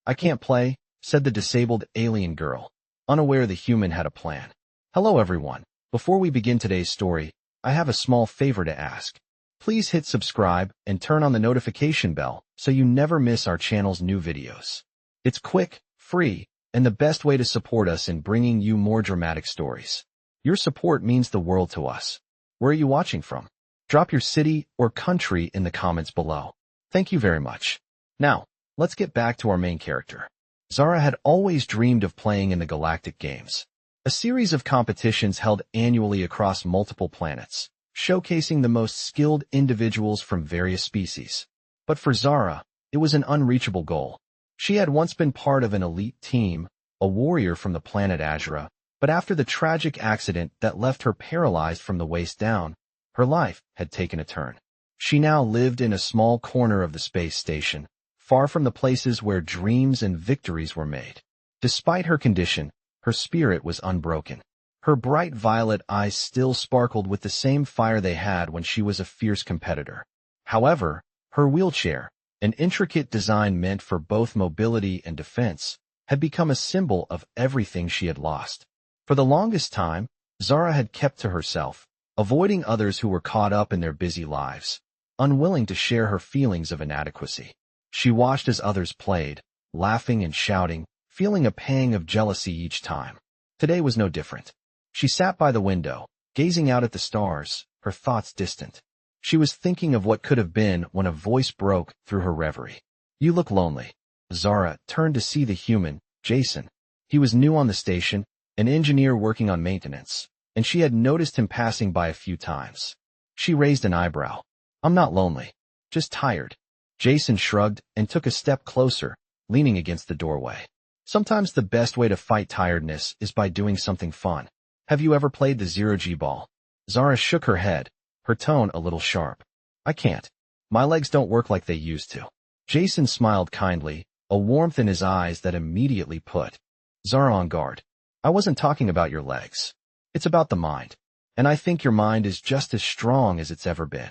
I can't play, said the disabled alien girl, unaware the human had a plan. Hello everyone. Before we begin today's story, I have a small favor to ask. Please hit subscribe and turn on the notification bell so you never miss our channel's new videos. It's quick, free, and the best way to support us in bringing you more dramatic stories. Your support means the world to us. Where are you watching from? Drop your city or country in the comments below. Thank you very much. Now, let's get back to our main character. Zara had always dreamed of playing in the Galactic Games, a series of competitions held annually across multiple planets, showcasing the most skilled individuals from various species. But for Zara, it was an unreachable goal. She had once been part of an elite team, a warrior from the planet Azura, but after the tragic accident that left her paralyzed from the waist down, her life had taken a turn. She now lived in a small corner of the space station, far from the places where dreams and victories were made. Despite her condition, her spirit was unbroken. Her bright violet eyes still sparkled with the same fire they had when she was a fierce competitor. However, her wheelchair, an intricate design meant for both mobility and defense, had become a symbol of everything she had lost. For the longest time, Zara had kept to herself, avoiding others who were caught up in their busy lives, unwilling to share her feelings of inadequacy. She watched as others played, laughing and shouting, feeling a pang of jealousy each time. Today was no different. She sat by the window, gazing out at the stars, her thoughts distant. She was thinking of what could have been when a voice broke through her reverie. You look lonely. Zara turned to see the human, Jason. He was new on the station, an engineer working on maintenance, and she had noticed him passing by a few times. She raised an eyebrow. I'm not lonely. Just tired. Jason shrugged and took a step closer, leaning against the doorway. Sometimes the best way to fight tiredness is by doing something fun. Have you ever played the zero-G ball? Zara shook her head, her tone a little sharp. I can't. My legs don't work like they used to. Jason smiled kindly, a warmth in his eyes that immediately put Zara on guard. I wasn't talking about your legs. It's about the mind. And I think your mind is just as strong as it's ever been.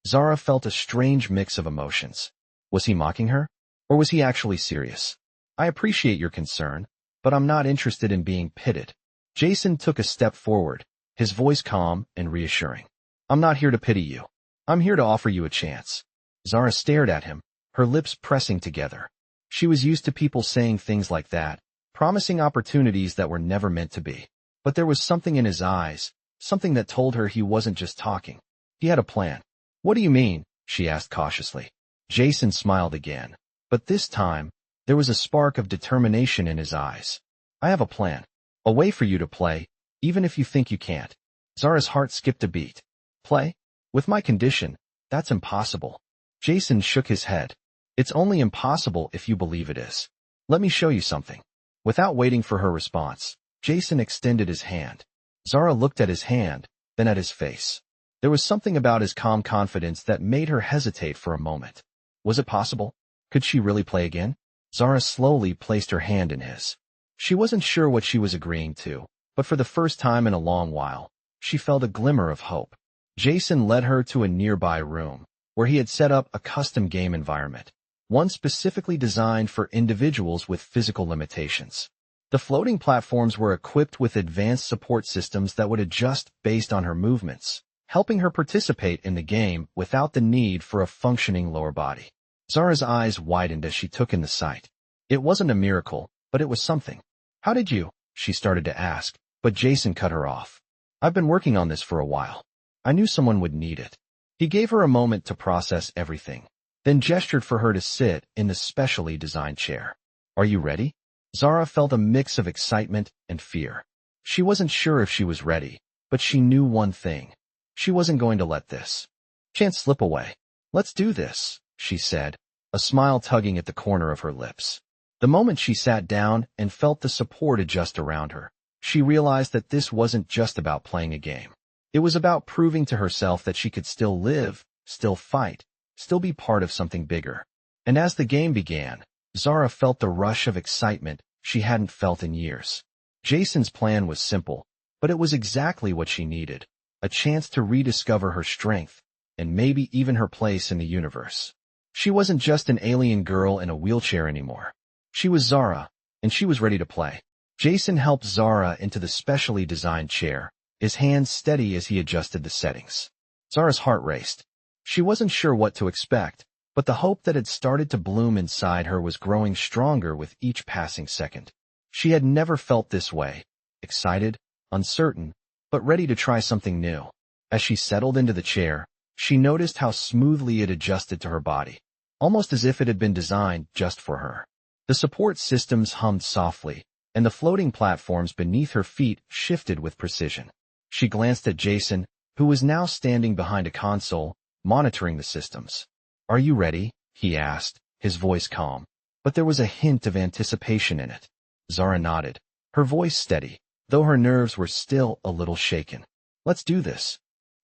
Zara felt a strange mix of emotions. Was he mocking her? Or was he actually serious? I appreciate your concern, but I'm not interested in being pitted. Jason took a step forward, his voice calm and reassuring. I'm not here to pity you. I'm here to offer you a chance. Zara stared at him, her lips pressing together. She was used to people saying things like that, promising opportunities that were never meant to be. But there was something in his eyes, something that told her he wasn't just talking. He had a plan. What do you mean? She asked cautiously. Jason smiled again, but this time, there was a spark of determination in his eyes. I have a plan. A way for you to play, even if you think you can't. Zara's heart skipped a beat. Play? With my condition, that's impossible. Jason shook his head. It's only impossible if you believe it is. Let me show you something. Without waiting for her response, Jason extended his hand. Zara looked at his hand, then at his face. There was something about his calm confidence that made her hesitate for a moment. Was it possible? Could she really play again? Zara slowly placed her hand in his. She wasn't sure what she was agreeing to, but for the first time in a long while, she felt a glimmer of hope. Jason led her to a nearby room, where he had set up a custom game environment, one specifically designed for individuals with physical limitations. The floating platforms were equipped with advanced support systems that would adjust based on her movements, helping her participate in the game without the need for a functioning lower body. Zara's eyes widened as she took in the sight. It wasn't a miracle, but it was something. How did you? She started to ask, but Jason cut her off. I've been working on this for a while. I knew someone would need it. He gave her a moment to process everything, then gestured for her to sit in the specially designed chair. Are you ready? Zara felt a mix of excitement and fear. She wasn't sure if she was ready, but she knew one thing. She wasn't going to let this chance slip away. Let's do this, she said, a smile tugging at the corner of her lips. The moment she sat down and felt the support adjust around her, she realized that this wasn't just about playing a game. It was about proving to herself that she could still live, still fight, still be part of something bigger. And as the game began, Zara felt the rush of excitement she hadn't felt in years. Jason's plan was simple, but it was exactly what she needed, a chance to rediscover her strength, and maybe even her place in the universe. She wasn't just an alien girl in a wheelchair anymore. She was Zara, and she was ready to play. Jason helped Zara into the specially designed chair, his hands steady as he adjusted the settings. Zara's heart raced. She wasn't sure what to expect, but the hope that had started to bloom inside her was growing stronger with each passing second. She had never felt this way, excited, uncertain, but ready to try something new. As she settled into the chair, she noticed how smoothly it adjusted to her body, almost as if it had been designed just for her. The support systems hummed softly, and the floating platforms beneath her feet shifted with precision. She glanced at Jason, who was now standing behind a console, monitoring the systems. "Are you ready?" he asked, his voice calm, but there was a hint of anticipation in it. Zara nodded, her voice steady, though her nerves were still a little shaken. "Let's do this."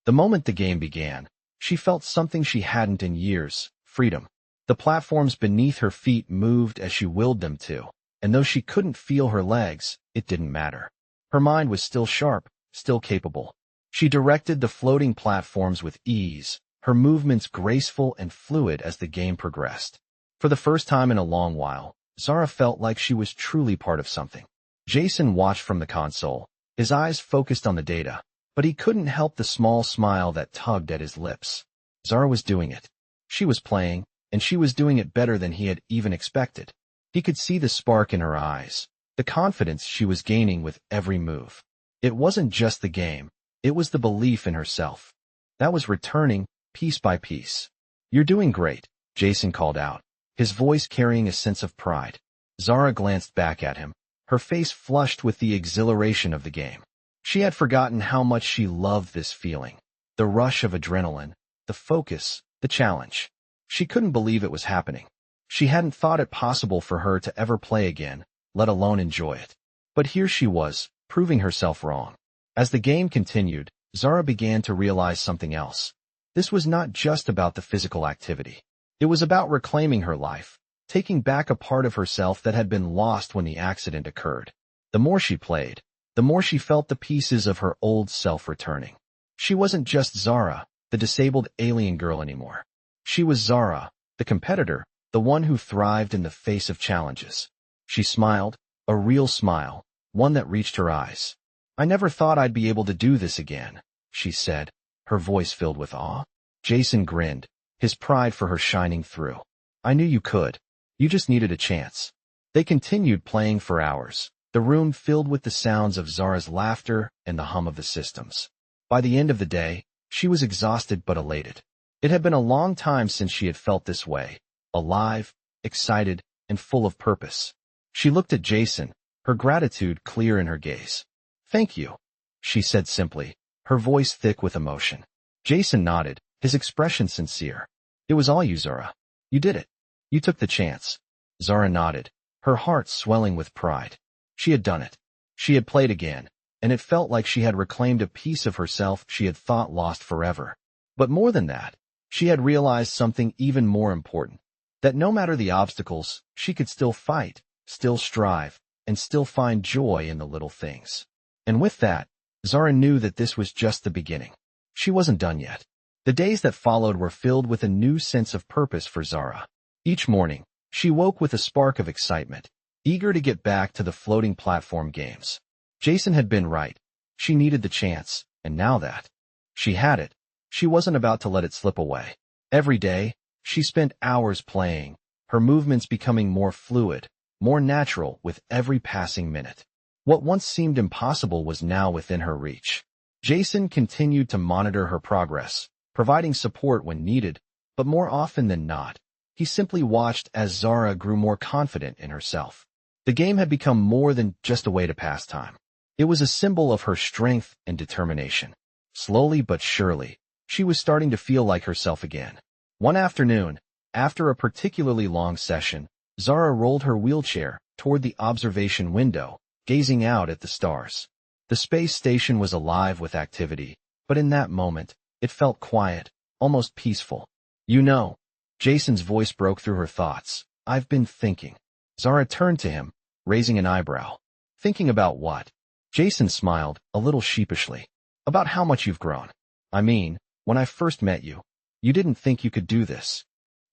The moment the game began, she felt something she hadn't in years: freedom. The platforms beneath her feet moved as she willed them to, and though she couldn't feel her legs, it didn't matter. Her mind was still sharp, still capable. She directed the floating platforms with ease, her movements graceful and fluid as the game progressed. For the first time in a long while, Zara felt like she was truly part of something. Jason watched from the console, his eyes focused on the data, but he couldn't help the small smile that tugged at his lips. Zara was doing it. She was playing, and she was doing it better than he had even expected. He could see the spark in her eyes, the confidence she was gaining with every move. It wasn't just the game, it was the belief in herself. That was returning, piece by piece. "You're doing great," Jason called out, his voice carrying a sense of pride. Zara glanced back at him, her face flushed with the exhilaration of the game. She had forgotten how much she loved this feeling. The rush of adrenaline, the focus, the challenge. She couldn't believe it was happening. She hadn't thought it possible for her to ever play again, let alone enjoy it. But here she was, proving herself wrong. As the game continued, Zara began to realize something else. This was not just about the physical activity. It was about reclaiming her life, taking back a part of herself that had been lost when the accident occurred. The more she played, the more she felt the pieces of her old self returning. She wasn't just Zara, the disabled alien girl anymore. She was Zara, the competitor, the one who thrived in the face of challenges. She smiled, a real smile, one that reached her eyes. "I never thought I'd be able to do this again," she said, her voice filled with awe. Jason grinned, his pride for her shining through. "I knew you could. You just needed a chance." They continued playing for hours, the room filled with the sounds of Zara's laughter and the hum of the systems. By the end of the day, she was exhausted but elated. It had been a long time since she had felt this way, alive, excited, and full of purpose. She looked at Jason, her gratitude clear in her gaze. "Thank you," she said simply, her voice thick with emotion. Jason nodded, his expression sincere. "It was all you, Zara. You did it. You took the chance." Zara nodded, her heart swelling with pride. She had done it. She had played again, and it felt like she had reclaimed a piece of herself she had thought lost forever. But more than that, she had realized something even more important, that no matter the obstacles, she could still fight, still strive, and still find joy in the little things. And with that, Zara knew that this was just the beginning. She wasn't done yet. The days that followed were filled with a new sense of purpose for Zara. Each morning, she woke with a spark of excitement, eager to get back to the floating platform games. Jason had been right. She needed the chance, and now that she had it, she wasn't about to let it slip away. Every day, she spent hours playing, her movements becoming more fluid, more natural with every passing minute. What once seemed impossible was now within her reach. Jason continued to monitor her progress, providing support when needed, but more often than not, he simply watched as Zara grew more confident in herself. The game had become more than just a way to pass time. It was a symbol of her strength and determination. Slowly but surely, she was starting to feel like herself again. One afternoon, after a particularly long session, Zara rolled her wheelchair toward the observation window, gazing out at the stars. The space station was alive with activity, but in that moment, it felt quiet, almost peaceful. "You know," Jason's voice broke through her thoughts, "I've been thinking." Zara turned to him, raising an eyebrow. "Thinking about what?" Jason smiled, a little sheepishly. "About how much you've grown. I mean, when I first met you, you didn't think you could do this."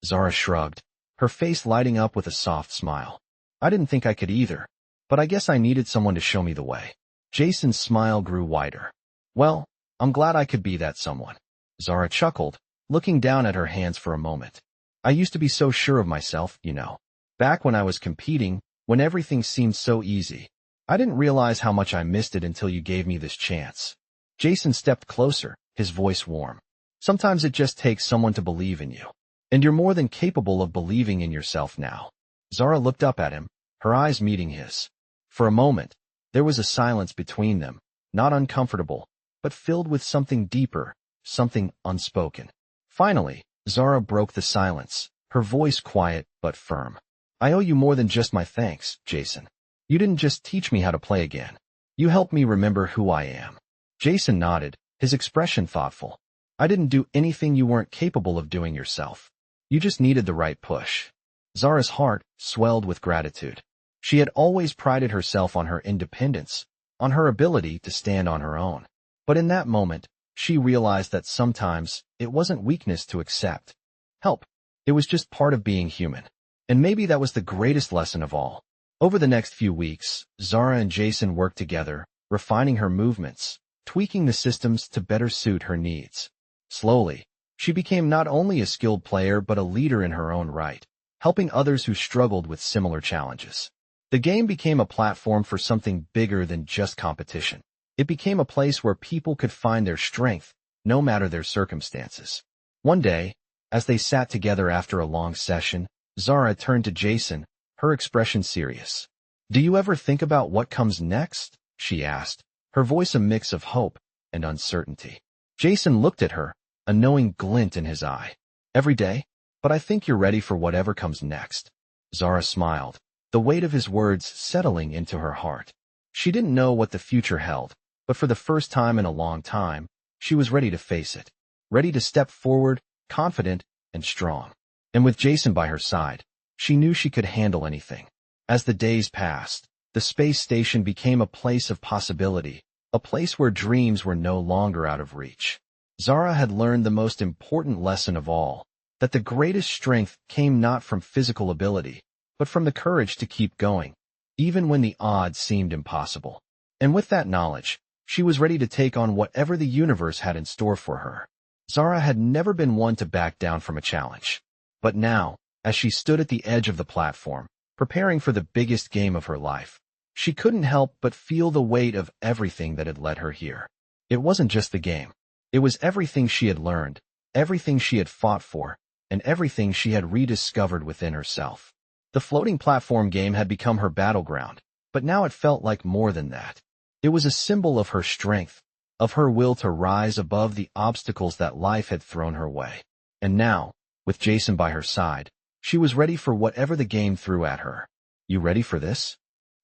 Zara shrugged, her face lighting up with a soft smile. I didn't think I could either, but I guess I needed someone to show me the way. Jason's smile grew wider. Well, I'm glad I could be that someone. Zara chuckled, looking down at her hands for a moment. I used to be so sure of myself, you know. Back when I was competing, when everything seemed so easy. I didn't realize how much I missed it until you gave me this chance. Jason stepped closer, his voice warm. Sometimes it just takes someone to believe in you. And you're more than capable of believing in yourself now. Zara looked up at him, her eyes meeting his. For a moment, there was a silence between them, not uncomfortable, but filled with something deeper, something unspoken. Finally, Zara broke the silence, her voice quiet but firm. I owe you more than just my thanks, Jason. You didn't just teach me how to play again. You helped me remember who I am. Jason nodded, his expression thoughtful. I didn't do anything you weren't capable of doing yourself. You just needed the right push. Zara's heart swelled with gratitude. She had always prided herself on her independence, on her ability to stand on her own. But in that moment, she realized that sometimes it wasn't weakness to accept help. It was just part of being human. And maybe that was the greatest lesson of all. Over the next few weeks, Zara and Jason worked together, refining her movements, tweaking the systems to better suit her needs. Slowly, she became not only a skilled player but a leader in her own right, helping others who struggled with similar challenges. The game became a platform for something bigger than just competition. It became a place where people could find their strength, no matter their circumstances. One day, as they sat together after a long session, Zara turned to Jason, her expression serious. Do you ever think about what comes next? She asked, her voice a mix of hope and uncertainty. Jason looked at her, a knowing glint in his eye. Every day, but I think you're ready for whatever comes next. Zara smiled, the weight of his words settling into her heart. She didn't know what the future held, but for the first time in a long time, she was ready to face it, ready to step forward, confident and strong. And with Jason by her side, she knew she could handle anything. As the days passed, the space station became a place of possibility, a place where dreams were no longer out of reach. Zara had learned the most important lesson of all, that the greatest strength came not from physical ability, but from the courage to keep going, even when the odds seemed impossible. And with that knowledge, she was ready to take on whatever the universe had in store for her. Zara had never been one to back down from a challenge. But now, as she stood at the edge of the platform, preparing for the biggest game of her life, she couldn't help but feel the weight of everything that had led her here. It wasn't just the game. It was everything she had learned, everything she had fought for, and everything she had rediscovered within herself. The floating platform game had become her battleground, but now it felt like more than that. It was a symbol of her strength, of her will to rise above the obstacles that life had thrown her way. And now, with Jason by her side, she was ready for whatever the game threw at her. You ready for this?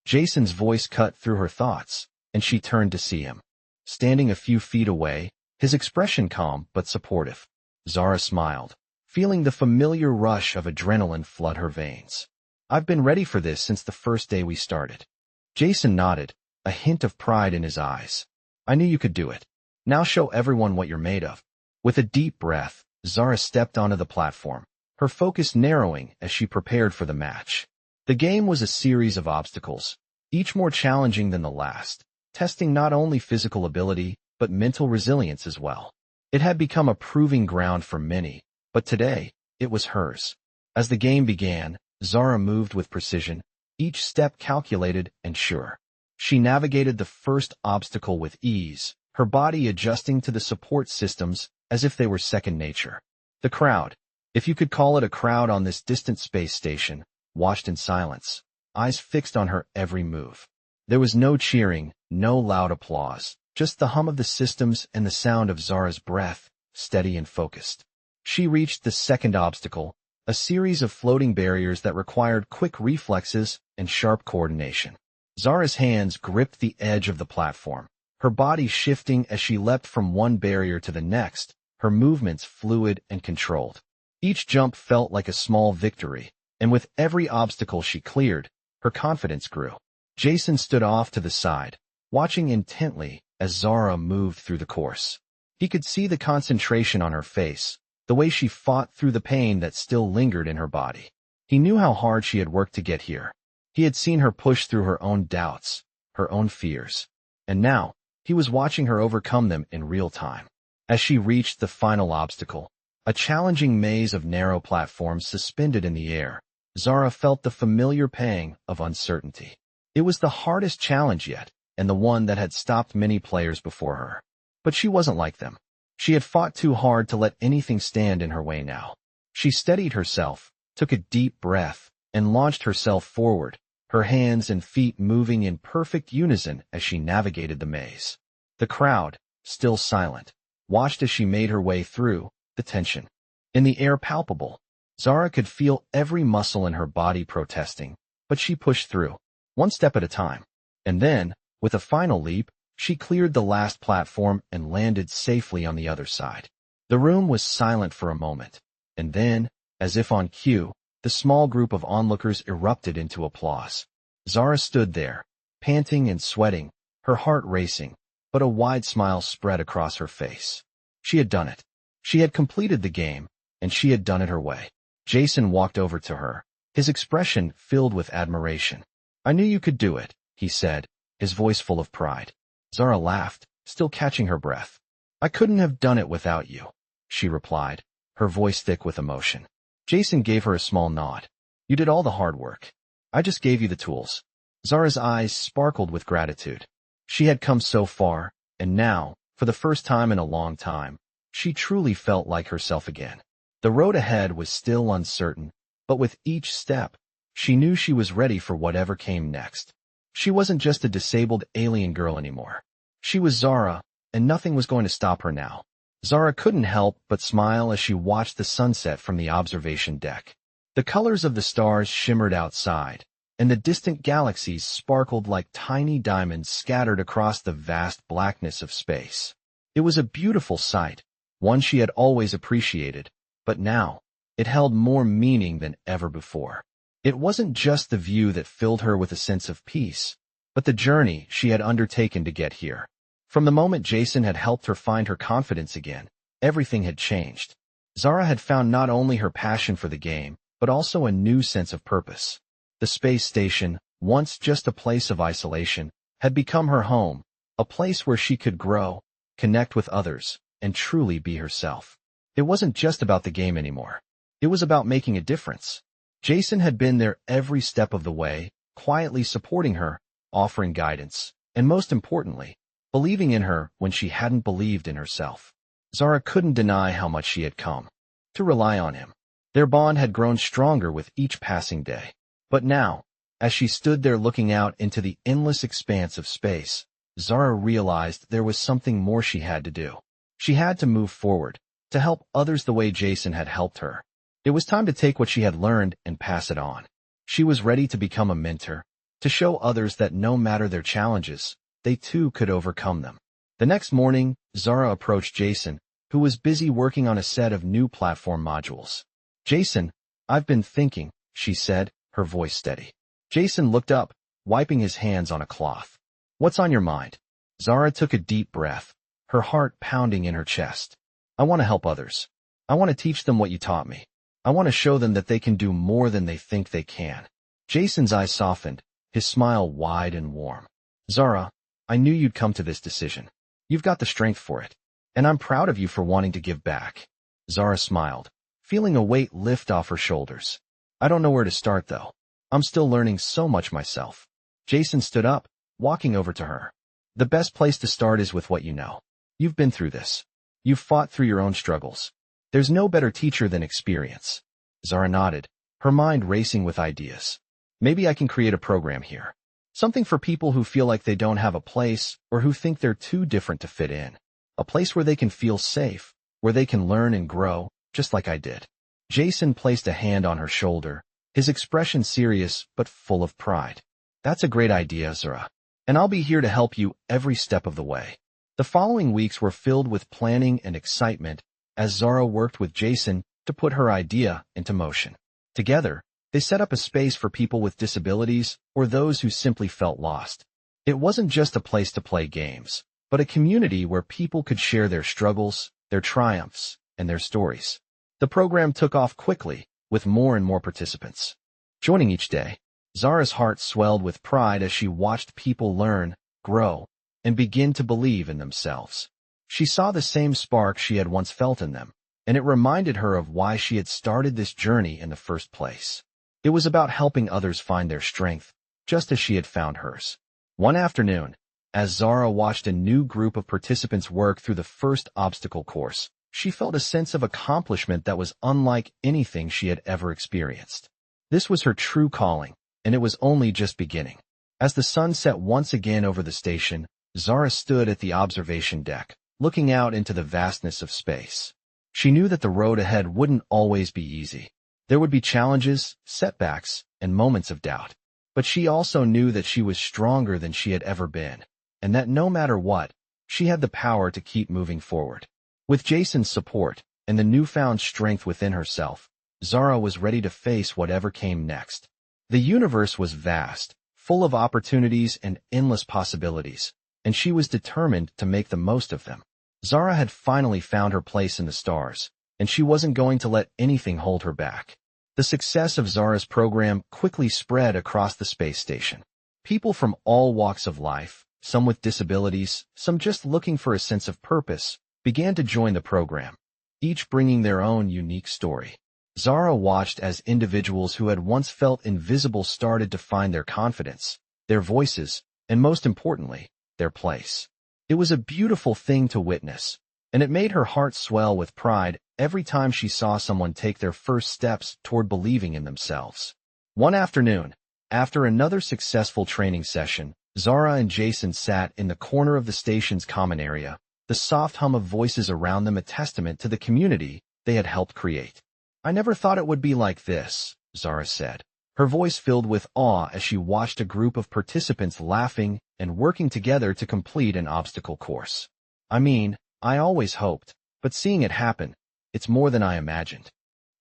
Jason's voice cut through her thoughts, and she turned to see him. Standing a few feet away, his expression calm but supportive. Zara smiled, feeling the familiar rush of adrenaline flood her veins. I've been ready for this since the first day we started. Jason nodded, a hint of pride in his eyes. I knew you could do it. Now show everyone what you're made of. With a deep breath, Zara stepped onto the platform, her focus narrowing as she prepared for the match. The game was a series of obstacles, each more challenging than the last, testing not only physical ability, but mental resilience as well. It had become a proving ground for many, but today, it was hers. As the game began, Zara moved with precision, each step calculated and sure. She navigated the first obstacle with ease, her body adjusting to the support systems as if they were second nature. The crowd, if you could call it a crowd on this distant space station, watched in silence, eyes fixed on her every move. There was no cheering, no loud applause, just the hum of the systems and the sound of Zara's breath, steady and focused. She reached the second obstacle, a series of floating barriers that required quick reflexes and sharp coordination. Zara's hands gripped the edge of the platform, her body shifting as she leapt from one barrier to the next, her movements fluid and controlled. Each jump felt like a small victory, and with every obstacle she cleared, her confidence grew. Jason stood off to the side, watching intently as Zara moved through the course. He could see the concentration on her face, the way she fought through the pain that still lingered in her body. He knew how hard she had worked to get here. He had seen her push through her own doubts, her own fears, and now he was watching her overcome them in real time. As she reached the final obstacle, a challenging maze of narrow platforms suspended in the air, Zara felt the familiar pang of uncertainty. It was the hardest challenge yet, and the one that had stopped many players before her. But she wasn't like them. She had fought too hard to let anything stand in her way now. She steadied herself, took a deep breath, and launched herself forward, her hands and feet moving in perfect unison as she navigated the maze. The crowd, still silent, watched as she made her way through, the tension in the air palpable. Zara could feel every muscle in her body protesting, but she pushed through, one step at a time. And then, with a final leap, she cleared the last platform and landed safely on the other side. The room was silent for a moment, and then, as if on cue, the small group of onlookers erupted into applause. Zara stood there, panting and sweating, her heart racing, but a wide smile spread across her face. She had done it. She had completed the game, and she had done it her way. Jason walked over to her, his expression filled with admiration. "I knew you could do it," he said, his voice full of pride. Zara laughed, still catching her breath. "I couldn't have done it without you," she replied, her voice thick with emotion. Jason gave her a small nod. "You did all the hard work. I just gave you the tools." Zara's eyes sparkled with gratitude. She had come so far, and now, for the first time in a long time, she truly felt like herself again. The road ahead was still uncertain, but with each step, she knew she was ready for whatever came next. She wasn't just a disabled alien girl anymore. She was Zara, and nothing was going to stop her now. Zara couldn't help but smile as she watched the sunset from the observation deck. The colors of the stars shimmered outside, and the distant galaxies sparkled like tiny diamonds scattered across the vast blackness of space. It was a beautiful sight, one she had always appreciated, but now, it held more meaning than ever before. It wasn't just the view that filled her with a sense of peace, but the journey she had undertaken to get here. From the moment Jason had helped her find her confidence again, everything had changed. Zara had found not only her passion for the game, but also a new sense of purpose. The space station, once just a place of isolation, had become her home, a place where she could grow, connect with others, and truly be herself. It wasn't just about the game anymore. It was about making a difference. Jason had been there every step of the way, quietly supporting her, offering guidance, and most importantly, believing in her when she hadn't believed in herself. Zara couldn't deny how much she had come to rely on him. Their bond had grown stronger with each passing day. But now, as she stood there looking out into the endless expanse of space, Zara realized there was something more she had to do. She had to move forward, to help others the way Jason had helped her. It was time to take what she had learned and pass it on. She was ready to become a mentor, to show others that no matter their challenges, they too could overcome them. The next morning, Zara approached Jason, who was busy working on a set of new platform modules. "Jason, I've been thinking," she said, her voice steady. Jason looked up, wiping his hands on a cloth. "What's on your mind?" Zara took a deep breath, her heart pounding in her chest. "I want to help others. I want to teach them what you taught me. I want to show them that they can do more than they think they can." Jason's eyes softened, his smile wide and warm. "Zara, I knew you'd come to this decision. You've got the strength for it, and I'm proud of you for wanting to give back." Zara smiled, feeling a weight lift off her shoulders. "I don't know where to start, though. I'm still learning so much myself." Jason stood up, walking over to her. "The best place to start is with what you know. You've been through this. You've fought through your own struggles. There's no better teacher than experience." Zara nodded, her mind racing with ideas. "Maybe I can create a program here. Something for people who feel like they don't have a place or who think they're too different to fit in. A place where they can feel safe, where they can learn and grow, just like I did." Jason placed a hand on her shoulder, his expression serious but full of pride. "That's a great idea, Zara, and I'll be here to help you every step of the way." The following weeks were filled with planning and excitement as Zara worked with Jason to put her idea into motion. Together, they set up a space for people with disabilities or those who simply felt lost. It wasn't just a place to play games, but a community where people could share their struggles, their triumphs, and their stories. The program took off quickly, with more and more participants. Joining each day, Zara's heart swelled with pride as she watched people learn, grow, and begin to believe in themselves. She saw the same spark she had once felt in them, and it reminded her of why she had started this journey in the first place. It was about helping others find their strength, just as she had found hers. One afternoon, as Zara watched a new group of participants work through the first obstacle course, she felt a sense of accomplishment that was unlike anything she had ever experienced. This was her true calling, and it was only just beginning. As the sun set once again over the station, Zara stood at the observation deck, looking out into the vastness of space. She knew that the road ahead wouldn't always be easy. There would be challenges, setbacks, and moments of doubt. But she also knew that she was stronger than she had ever been, and that no matter what, she had the power to keep moving forward. With Jason's support and the newfound strength within herself, Zara was ready to face whatever came next. The universe was vast, full of opportunities and endless possibilities, and she was determined to make the most of them. Zara had finally found her place in the stars, and she wasn't going to let anything hold her back. The success of Zara's program quickly spread across the space station. People from all walks of life, some with disabilities, some just looking for a sense of purpose, began to join the program, each bringing their own unique story. Zara watched as individuals who had once felt invisible started to find their confidence, their voices, and most importantly, their place. It was a beautiful thing to witness, and it made her heart swell with pride every time she saw someone take their first steps toward believing in themselves. One afternoon, after another successful training session, Zara and Jason sat in the corner of the station's common area, the soft hum of voices around them a testament to the community they had helped create. "I never thought it would be like this," Zara said, her voice filled with awe as she watched a group of participants laughing and working together to complete an obstacle course. "I mean, I always hoped, but seeing it happen, it's more than I imagined."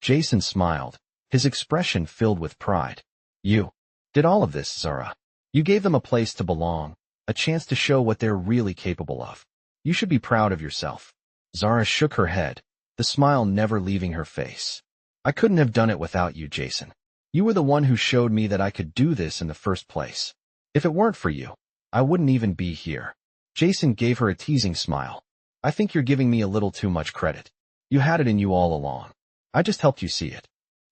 Jason smiled, his expression filled with pride. "You did all of this, Zara. You gave them a place to belong, a chance to show what they're really capable of. You should be proud of yourself." Zara shook her head, the smile never leaving her face. "I couldn't have done it without you, Jason. You were the one who showed me that I could do this in the first place. If it weren't for you, I wouldn't even be here." Jason gave her a teasing smile. "I think you're giving me a little too much credit. You had it in you all along. I just helped you see it."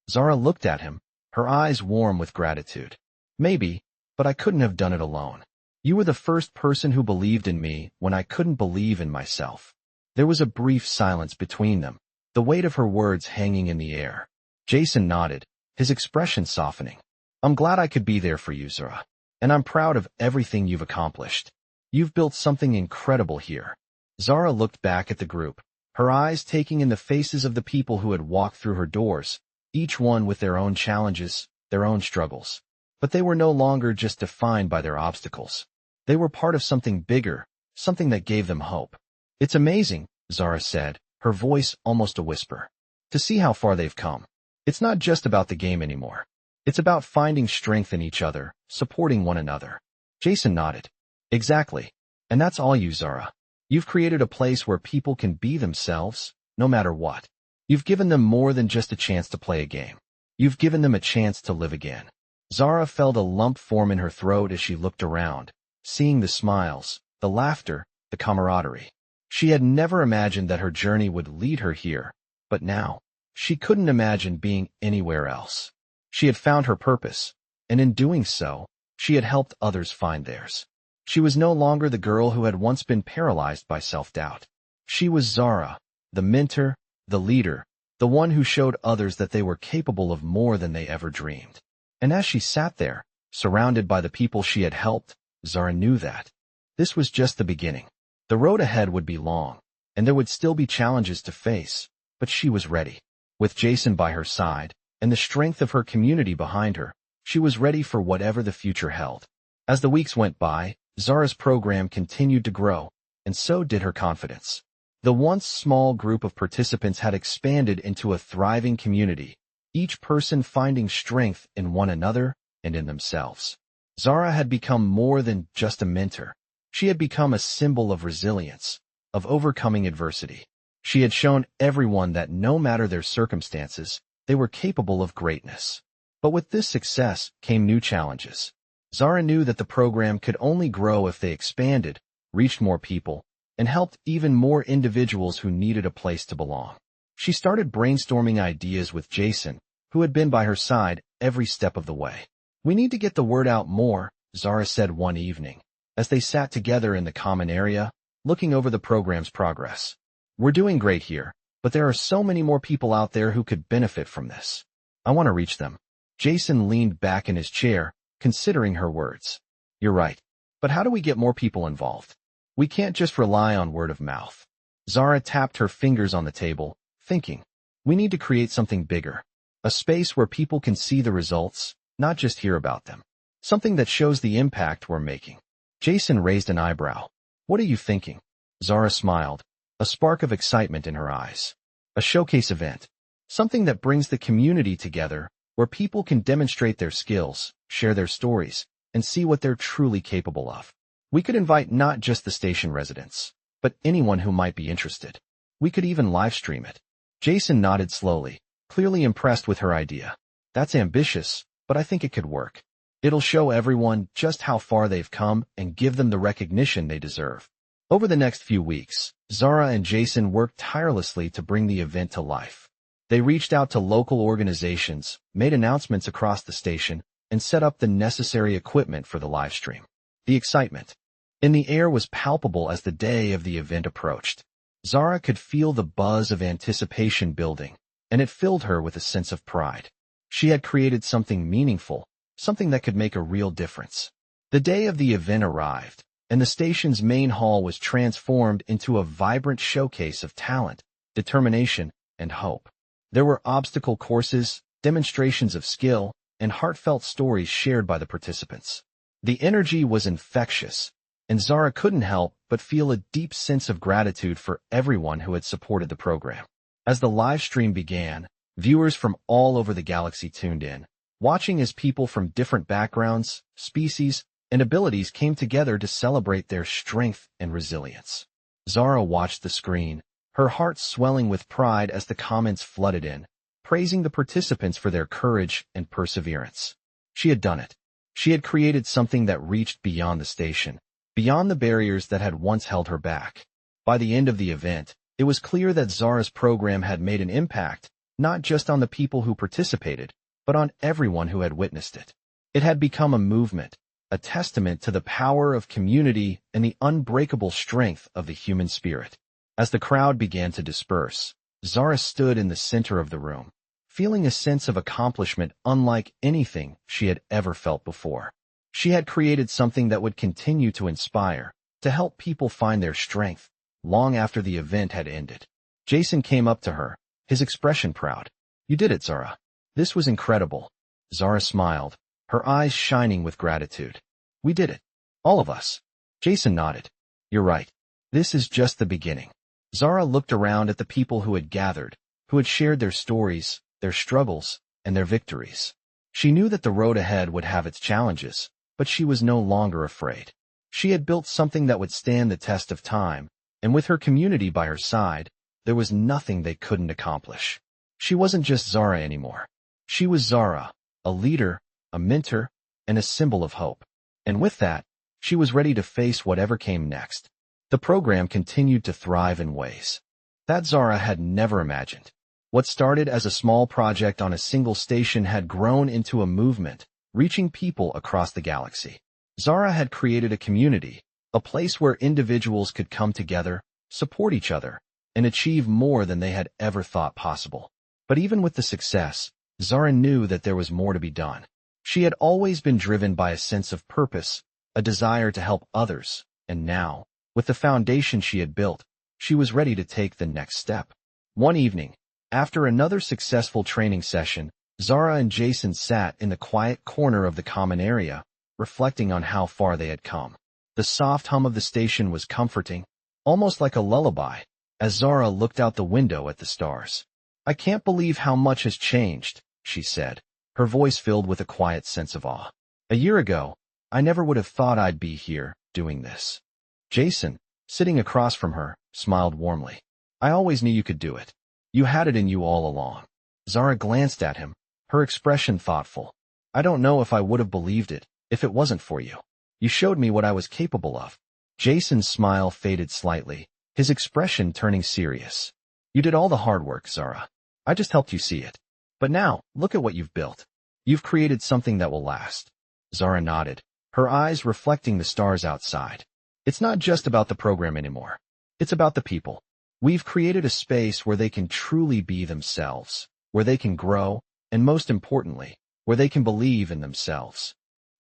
Zara looked at him, her eyes warm with gratitude. "Maybe, but I couldn't have done it alone. You were the first person who believed in me when I couldn't believe in myself." There was a brief silence between them, the weight of her words hanging in the air. Jason nodded, his expression softening. "I'm glad I could be there for you, Zara, and I'm proud of everything you've accomplished. You've built something incredible here." Zara looked back at the group, her eyes taking in the faces of the people who had walked through her doors, each one with their own challenges, their own struggles. But they were no longer just defined by their obstacles. They were part of something bigger, something that gave them hope. "It's amazing," Zara said, her voice almost a whisper, "to see how far they've come. It's not just about the game anymore. It's about finding strength in each other, supporting one another." Jason nodded. "Exactly. And that's all you, Zara. You've created a place where people can be themselves, no matter what. You've given them more than just a chance to play a game. You've given them a chance to live again." Zara felt a lump form in her throat as she looked around, seeing the smiles, the laughter, the camaraderie. She had never imagined that her journey would lead her here, but now, she couldn't imagine being anywhere else. She had found her purpose, and in doing so, she had helped others find theirs. She was no longer the girl who had once been paralyzed by self-doubt. She was Zara, the mentor, the leader, the one who showed others that they were capable of more than they ever dreamed. And as she sat there, surrounded by the people she had helped, Zara knew that this was just the beginning. The road ahead would be long, and there would still be challenges to face, but she was ready. With Jason by her side, and the strength of her community behind her, she was ready for whatever the future held. As the weeks went by, Zara's program continued to grow, and so did her confidence. The once small group of participants had expanded into a thriving community, each person finding strength in one another and in themselves. Zara had become more than just a mentor. She had become a symbol of resilience, of overcoming adversity. She had shown everyone that no matter their circumstances, they were capable of greatness. But with this success came new challenges. Zara knew that the program could only grow if they expanded, reached more people, and helped even more individuals who needed a place to belong. She started brainstorming ideas with Jason, who had been by her side every step of the way. "We need to get the word out more," Zara said one evening, as they sat together in the common area, looking over the program's progress. "We're doing great here, but there are so many more people out there who could benefit from this. I want to reach them." Jason leaned back in his chair, considering her words. "You're right. But how do we get more people involved? We can't just rely on word of mouth." Zara tapped her fingers on the table, thinking. "We need to create something bigger. A space where people can see the results, not just hear about them. Something that shows the impact we're making." Jason raised an eyebrow. "What are you thinking?" Zara smiled, a spark of excitement in her eyes. "A showcase event. Something that brings the community together, where people can demonstrate their skills, share their stories, and see what they're truly capable of. We could invite not just the station residents, but anyone who might be interested. We could even live stream it." Jason nodded slowly, clearly impressed with her idea. "That's ambitious, but I think it could work. It'll show everyone just how far they've come and give them the recognition they deserve." Over the next few weeks, Zara and Jason worked tirelessly to bring the event to life. They reached out to local organizations, made announcements across the station, and set up the necessary equipment for the live stream. The excitement in the air was palpable as the day of the event approached. Zara could feel the buzz of anticipation building, and it filled her with a sense of pride. She had created something meaningful, something that could make a real difference. The day of the event arrived, and the station's main hall was transformed into a vibrant showcase of talent, determination, and hope. There were obstacle courses, demonstrations of skill, and heartfelt stories shared by the participants. The energy was infectious, and Zara couldn't help but feel a deep sense of gratitude for everyone who had supported the program. As the live stream began, viewers from all over the galaxy tuned in, watching as people from different backgrounds, species, and abilities came together to celebrate their strength and resilience. Zara watched the screen, her heart swelling with pride as the comments flooded in, praising the participants for their courage and perseverance. She had done it. She had created something that reached beyond the station, beyond the barriers that had once held her back. By the end of the event, it was clear that Zara's program had made an impact, not just on the people who participated, but on everyone who had witnessed it. It had become a movement, a testament to the power of community and the unbreakable strength of the human spirit. As the crowd began to disperse, Zara stood in the center of the room, feeling a sense of accomplishment unlike anything she had ever felt before. She had created something that would continue to inspire, to help people find their strength, long after the event had ended. Jason came up to her, his expression proud. "You did it, Zara. This was incredible." Zara smiled, her eyes shining with gratitude. "We did it. All of us." Jason nodded. "You're right. This is just the beginning." Zara looked around at the people who had gathered, who had shared their stories, their struggles, and their victories. She knew that the road ahead would have its challenges, but she was no longer afraid. She had built something that would stand the test of time, and with her community by her side, there was nothing they couldn't accomplish. She wasn't just Zara anymore. She was Zara, a leader, a mentor, and a symbol of hope. And with that, she was ready to face whatever came next. The program continued to thrive in ways that Zara had never imagined. What started as a small project on a single station had grown into a movement, reaching people across the galaxy. Zara had created a community, a place where individuals could come together, support each other, and achieve more than they had ever thought possible. But even with the success, Zara knew that there was more to be done. She had always been driven by a sense of purpose, a desire to help others, and now, with the foundation she had built, she was ready to take the next step. One evening, after another successful training session, Zara and Jason sat in the quiet corner of the common area, reflecting on how far they had come. The soft hum of the station was comforting, almost like a lullaby, as Zara looked out the window at the stars. "I can't believe how much has changed," she said, her voice filled with a quiet sense of awe. "A year ago, I never would have thought I'd be here, doing this." Jason, sitting across from her, smiled warmly. "I always knew you could do it. You had it in you all along." Zara glanced at him, her expression thoughtful. I don't know if I would have believed it if it wasn't for you. You showed me what I was capable of. Jason's smile faded slightly, his expression turning serious. You did all the hard work, Zara. I just helped you see it. But now, look at what you've built. You've created something that will last. Zara nodded, her eyes reflecting the stars outside. It's not just about the program anymore. It's about the people. We've created a space where they can truly be themselves, where they can grow, and most importantly, where they can believe in themselves.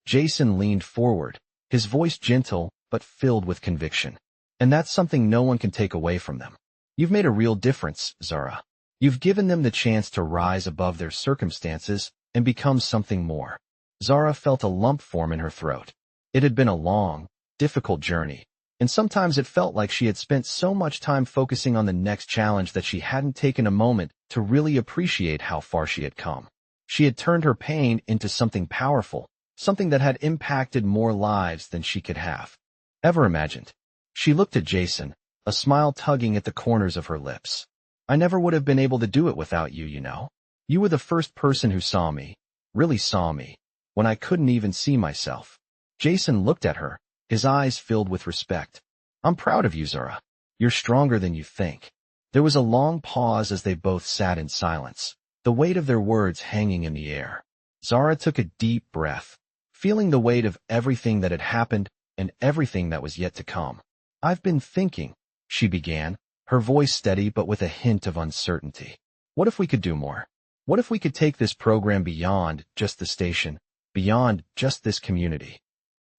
Jason leaned forward, his voice gentle but filled with conviction. And that's something no one can take away from them. You've made a real difference, Zara. You've given them the chance to rise above their circumstances and become something more. Zara felt a lump form in her throat. It had been a long, difficult journey, and sometimes it felt like she had spent so much time focusing on the next challenge that she hadn't taken a moment to really appreciate how far she had come. She had turned her pain into something powerful, something that had impacted more lives than she could have ever imagined. She looked at Jason, a smile tugging at the corners of her lips. I never would have been able to do it without you, you know. You were the first person who saw me, really saw me, when I couldn't even see myself. Jason looked at her, his eyes filled with respect. I'm proud of you, Zara. You're stronger than you think. There was a long pause as they both sat in silence, the weight of their words hanging in the air. Zara took a deep breath, feeling the weight of everything that had happened and everything that was yet to come. I've been thinking, she began, her voice steady but with a hint of uncertainty. What if we could do more? What if we could take this program beyond just the station, beyond just this community?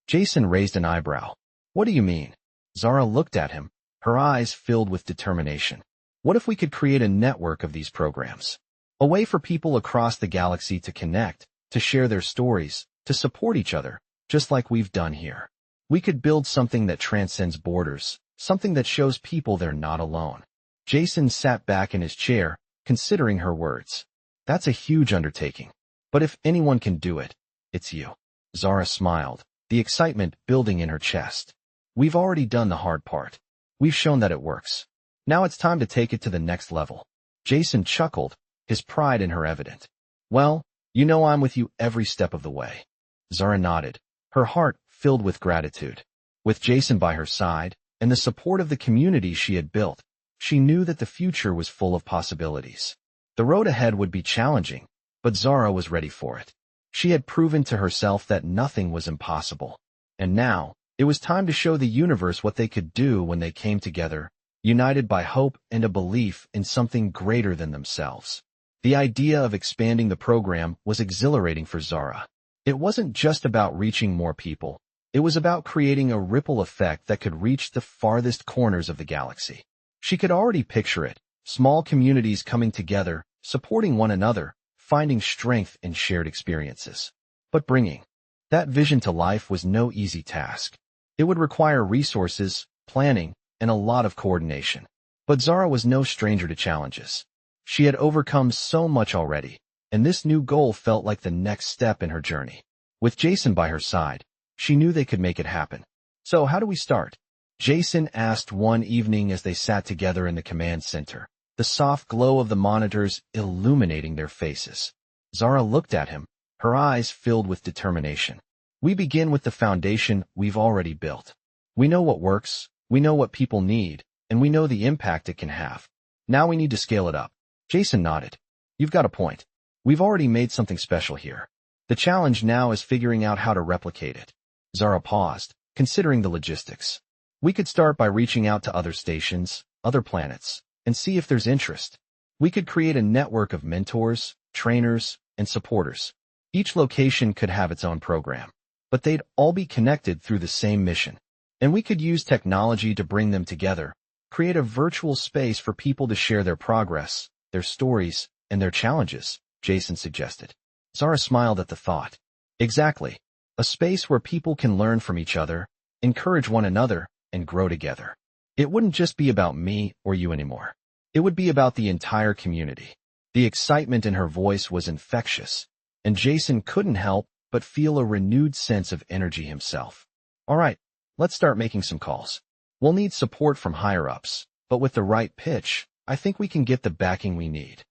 Jason raised an eyebrow. What do you mean? Zara looked at him, her eyes filled with determination. What if we could create a network of these programs? A way for people across the galaxy to connect, to share their stories, to support each other, just like we've done here. We could build something that transcends borders, something that shows people they're not alone. Jason sat back in his chair, considering her words. That's a huge undertaking. But if anyone can do it, it's you. Zara smiled, the excitement building in her chest. We've already done the hard part. We've shown that it works. Now it's time to take it to the next level. Jason chuckled, his pride in her evident. Well, you know I'm with you every step of the way. Zara nodded, her heart filled with gratitude. With Jason by her side, and the support of the community she had built, she knew that the future was full of possibilities. The road ahead would be challenging, but Zara was ready for it. She had proven to herself that nothing was impossible. And now, it was time to show the universe what they could do when they came together, united by hope and a belief in something greater than themselves. The idea of expanding the program was exhilarating for Zara. It wasn't just about reaching more people. It was about creating a ripple effect that could reach the farthest corners of the galaxy. She could already picture it, small communities coming together, supporting one another, finding strength in shared experiences. But bringing that vision to life was no easy task. It would require resources, planning, and a lot of coordination. But Zara was no stranger to challenges. She had overcome so much already, and this new goal felt like the next step in her journey. With Jason by her side, she knew they could make it happen. So how do we start? Jason asked one evening as they sat together in the command center, the soft glow of the monitors illuminating their faces. Zara looked at him, her eyes filled with determination. We begin with the foundation we've already built. We know what works, we know what people need, and we know the impact it can have. Now we need to scale it up. Jason nodded. You've got a point. We've already made something special here. The challenge now is figuring out how to replicate it. Zara paused, considering the logistics. We could start by reaching out to other stations, other planets, and see if there's interest. We could create a network of mentors, trainers, and supporters. Each location could have its own program, but they'd all be connected through the same mission. And we could use technology to bring them together, create a virtual space for people to share their progress, their stories, and their challenges, Jason suggested. Zara smiled at the thought. Exactly. A space where people can learn from each other, encourage one another, and grow together. It wouldn't just be about me or you anymore. It would be about the entire community. The excitement in her voice was infectious, and Jason couldn't help but feel a renewed sense of energy himself. All right, let's start making some calls. We'll need support from higher-ups, but with the right pitch, I think we can get the backing we need.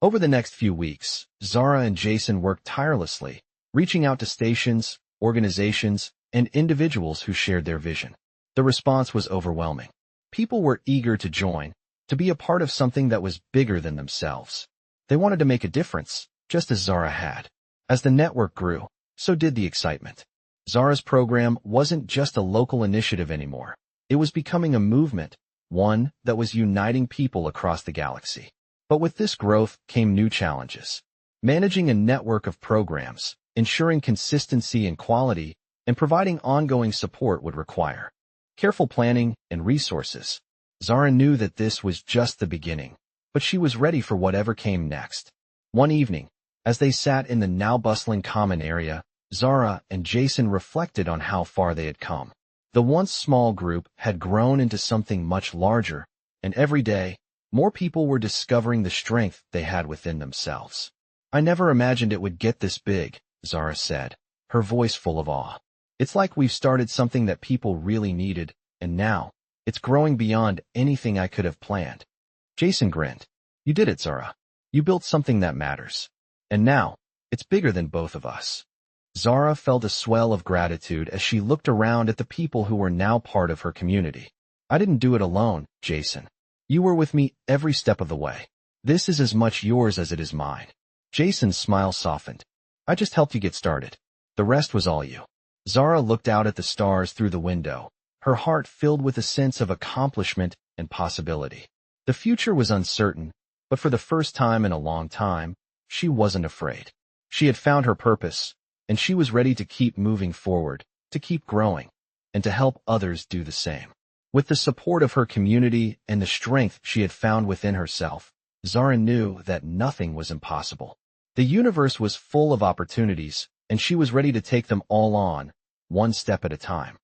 Over the next few weeks, Zara and Jason worked tirelessly, reaching out to stations, organizations, and individuals who shared their vision. The response was overwhelming. People were eager to join, to be a part of something that was bigger than themselves. They wanted to make a difference, just as Zara had. As the network grew, so did the excitement. Zara's program wasn't just a local initiative anymore. It was becoming a movement, one that was uniting people across the galaxy. But with this growth came new challenges. Managing a network of programs, ensuring consistency and quality, and providing ongoing support would require careful planning and resources. Zara knew that this was just the beginning, but she was ready for whatever came next. One evening, as they sat in the now bustling common area, Zara and Jason reflected on how far they had come. The once small group had grown into something much larger, and every day, more people were discovering the strength they had within themselves. "I never imagined it would get this big," Zara said, her voice full of awe. "It's like we've started something that people really needed, and now, it's growing beyond anything I could have planned." Jason grinned. "You did it, Zara. You built something that matters. And now, it's bigger than both of us." Zara felt a swell of gratitude as she looked around at the people who were now part of her community. "I didn't do it alone, Jason. You were with me every step of the way. This is as much yours as it is mine." Jason's smile softened. "I just helped you get started. The rest was all you." Zara looked out at the stars through the window, her heart filled with a sense of accomplishment and possibility. The future was uncertain, but for the first time in a long time, she wasn't afraid. She had found her purpose, and she was ready to keep moving forward, to keep growing, and to help others do the same. With the support of her community and the strength she had found within herself, Zara knew that nothing was impossible. The universe was full of opportunities, and she was ready to take them all on, one step at a time.